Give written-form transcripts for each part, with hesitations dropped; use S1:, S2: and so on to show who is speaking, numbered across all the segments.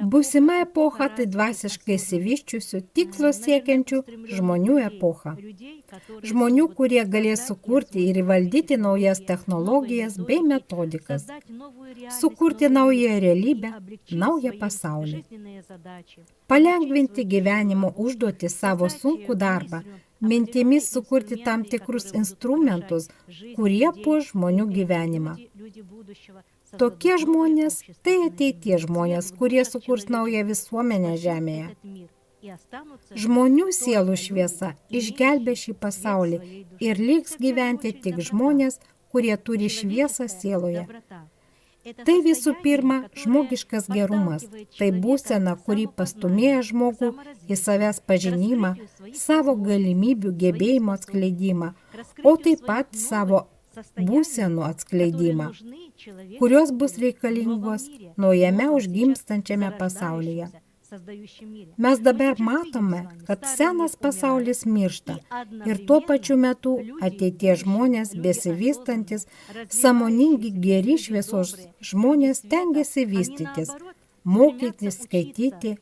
S1: Būsima epocha tai dvasiškai išsivyščiusių, tikslo siekiančių žmonių epocha. Žmonių, kurie galės sukurti ir įvaldyti naujas technologijas bei metodikas, sukurti naują realybę, naują pasaulį, palengvinti gyvenimo užduotį savo sunkų darbą, mintimis sukurti tam tikrus instrumentus, kurie puoš žmonių gyvenimą. Tokie žmonės – tai ateities žmonės, kurie sukurs naują visuomenę žemėje. Žmonių sielų šviesa išgelbė šį pasaulį ir liks gyventi tik žmonės, kurie turi šviesą sieloje. Tai visų pirma žmogiškas gerumas, tai būsena, kuri pastumėja žmogų į savęs pažinimą, savo galimybių gebėjimo atskleidimą, o taip pat savo būsenų atskleidimą, kurios bus reikalingos naujame užgimstančiame pasaulyje. Mes dabar matome, kad senas pasaulis miršta ir tuo pačiu metu ateities žmonės besivystantis, sąmoningi geri šviesos žmonės stengiasi vystytis, mokytis, skaityti,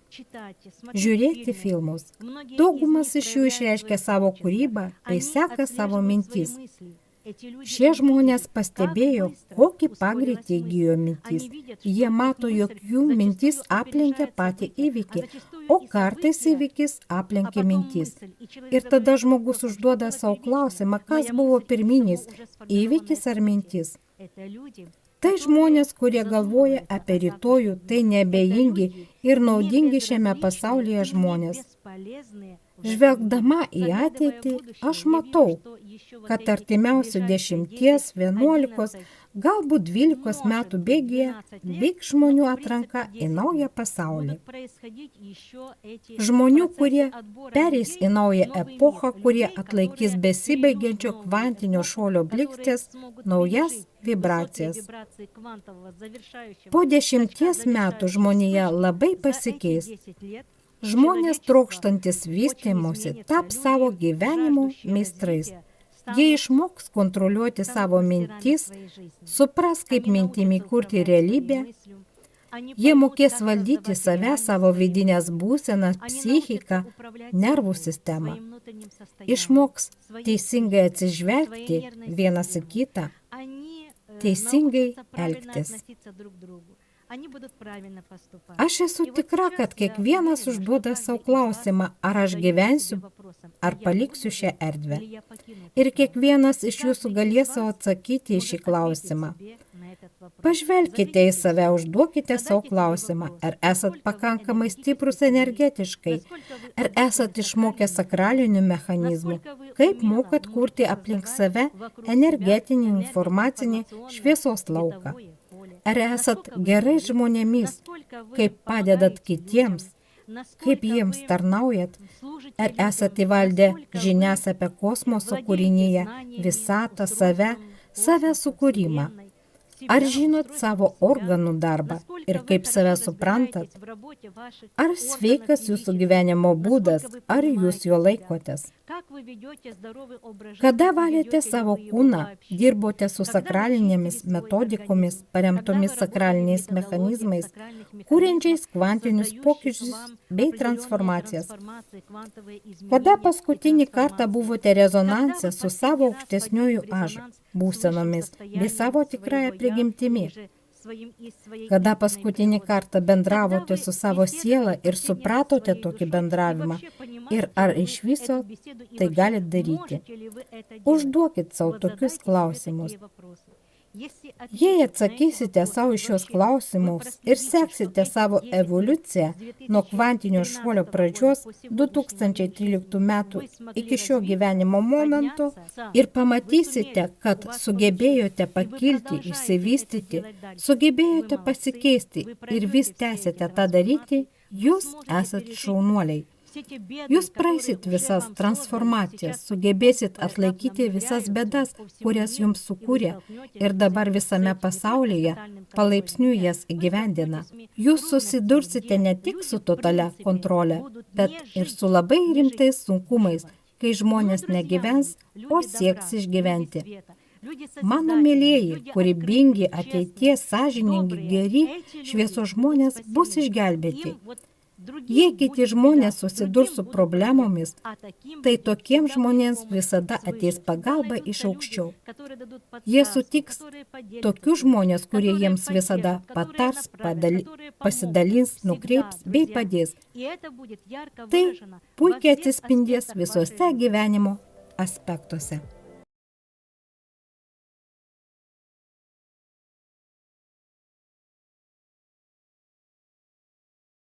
S1: žiūrėti filmus. Daugumas iš jų išreiškia savo kūrybą bei seka savo mintis. Šie žmonės pastebėjo, kokį pagreitį įgijo mintis. Jie mato, jog jų mintis aplenkia patį įvykį, o kartais įvykis aplenkia mintis. Ir tada žmogus užduoda savo klausimą, kas buvo pirminis, įvykis ar mintis. Tai žmonės, kurie galvoja apie rytojų, tai neabejingi ir naudingi šiame pasaulyje žmonės. Žvelgdama į ateitį, aš matau, kad artimiausių 10, 11, galbūt 12 metų bėgyje vyks žmonių atranka į naują pasaulį. Žmonių, kurie pereis į naują epochą, kurie atlaikys besibaigiančio kvantinio šuolio blikštės naujas vibracijas. Po 10 metų žmonija labai pasikeis. Žmonės trokštantis vystymosi taps savo gyvenimo meistrais. Jie išmoks kontroliuoti savo mintis, supras, kaip mintimi kurti realybę. Jie mokės valdyti save, savo vidinės būsenas, psichiką, nervų sistemą. Išmoks teisingai atsižvelgti vienas į kitą, teisingai elgtis. Aš esu tikra, kad kiekvienas užduoda savo klausimą, ar aš gyvensiu, ar paliksiu šią erdvę. Ir kiekvienas iš jūsų galės savo atsakyti į šį klausimą. Pažvelkite į save, užduokite savo klausimą, ar esat pakankamai stiprus energetiškai, ar esat išmokę sakralinių mechanizmų, kaip mokat kurti aplink save energetinį, informacinį šviesos lauką. Ar esat gerai žmonėmis, kaip padedat kitiems, kaip jiems tarnaujat, ar esat įvaldę žinias apie kosmoso kūrinyje, visatą, save sukūrimą. Ar žinot savo organų darbą ir kaip save suprantat? Ar sveikas jūsų gyvenimo būdas, ar jūs jo laikotės? Kada valėte savo kūną, dirbote su sakralinėmis metodikomis, paremtomis sakraliniais mechanizmais, kuriančiais kvantinius pokyčius bei transformacijas? Kada paskutinį kartą buvote rezonanse su savo aukštesniuoju aš būsenomis bei savo tikrąją prigimtimi? Kada paskutinį kartą bendravote su savo siela ir supratote tokį bendravimą? Ir ar iš viso tai galite daryti? Užduokit savo tokius klausimus. Jei atsakysite savo šios klausimus ir seksite savo evoliuciją nuo kvantinio šuolio pradžios 2013 metų iki šio gyvenimo momento ir pamatysite, kad sugebėjote pakilti, išsivystyti, sugebėjote pasikeisti ir vis tęsite tą daryti, jūs esat šaunuoliai. Jūs praeisit visas transformacijas, sugebėsit atlaikyti visas bėdas, kurias jums sukūrė ir dabar visame pasaulyje palaipsniui jas įgyvendina. Jūs susidursite ne tik su totalia kontrole, bet ir su labai rimtais sunkumais, kai žmonės negyvens, o sieks išgyventi. Mano mėlėjai, kūrybingi, ateities, sąžiningi, geri, šviesos žmonės bus išgelbėti. Jei kiti žmonės susidurs su problemomis, tai tokiems žmonėms visada ateis pagalba iš aukščiau. Jie sutiks tokius žmonės, kurie jiems visada patars, pasidalins, nukreips bei padės. Tai puikiai atsispindės visose gyvenimo aspektuose.